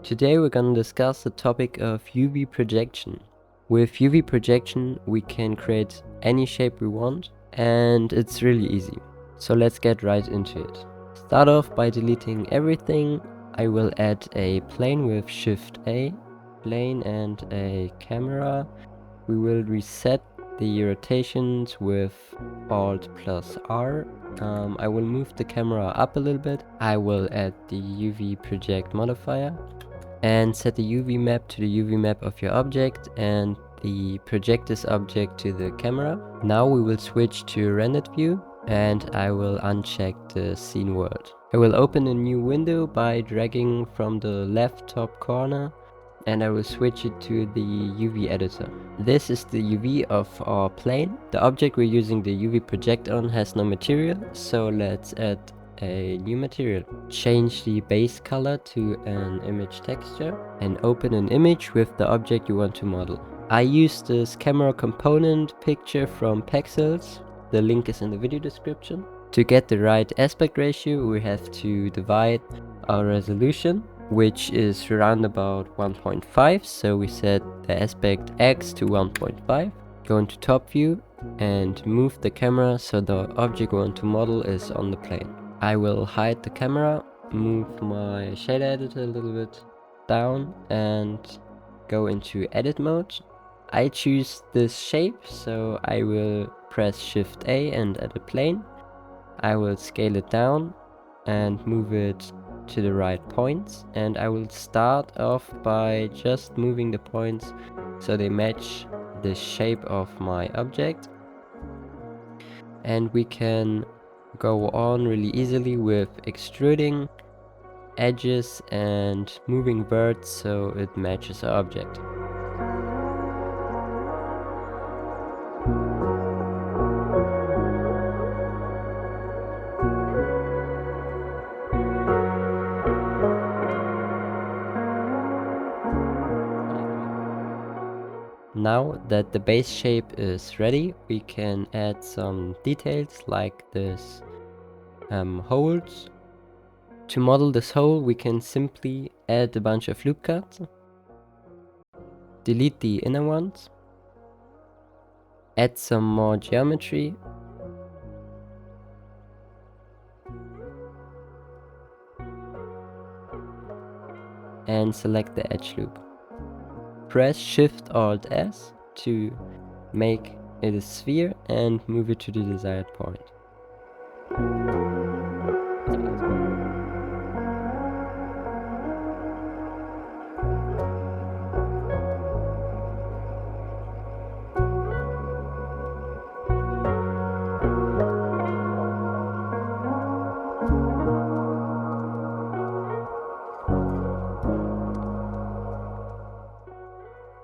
Today we're gonna discuss the topic of UV projection. With UV projection we can create any shape we want and it's really easy. So let's get right into it. Start off by deleting everything. I will add a plane with Shift A, plane and a camera. We will reset the rotations with Alt plus R. I will move the camera up a little bit. I will add the UV project modifier and set the UV map to the UV map of your object and the project this object to the camera. Now we will switch to rendered view and I will uncheck the scene world. I will open a new window by dragging from the left top corner and I will switch it to the UV editor. This is the UV of our plane. The object we're using the UV project on has no material, so let's add a new material. Change the base color to an image texture and open an image with the object you want to model. I use this camera component picture from Pexels. The link is in the video description. To get the right aspect ratio, we have to divide our resolution, which is around about 1.5. So we set the aspect X to 1.5. Go into top view and move the camera so the object we want to model is on the plane. I will hide the camera, move my shader editor a little bit down and go into edit mode. I choose this shape, so I will press Shift A and add a plane. I will scale it down and move it to the right points, and I will start off by just moving the points so they match the shape of my object, and we can go on really easily with extruding edges and moving verts so it matches our object. Now that the base shape is ready, we can add some details like this holes. To model this hole, we can simply add a bunch of loop cuts, delete the inner ones, add some more geometry, and select the edge loop. Press Shift Alt S to make it a sphere and move it to the desired point.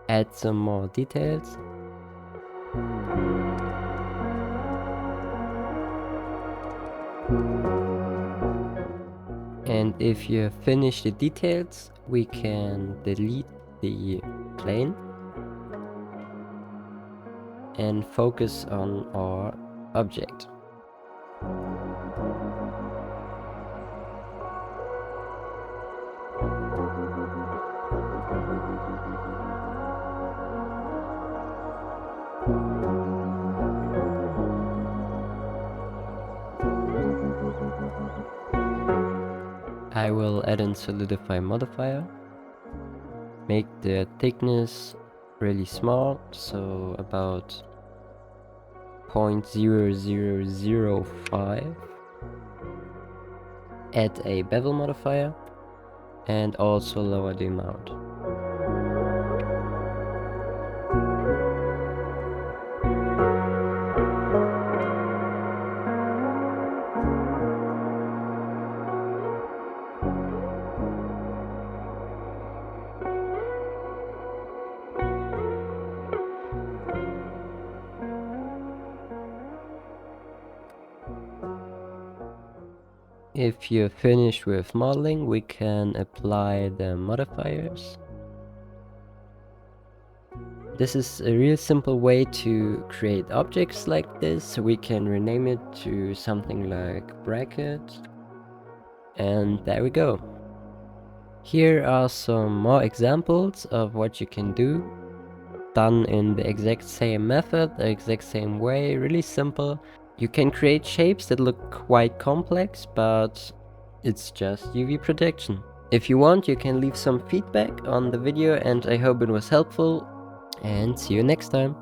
Add some more details. And if you have finished the details, we can delete the plane and focus on our object. I will add in solidify modifier, make the thickness really small, so about 0.0005, add a bevel modifier and also lower the amount. If you're finished with modeling, we can apply the modifiers. This is a real simple way to create objects like this. We can rename it to something like bracket, and there we go. Here are some more examples of what you can do, done in the exact same method, the exact same way, really simple. You can create shapes that look quite complex, but it's just UV projection. If you want, you can leave some feedback on the video, and I hope it was helpful, and see you next time.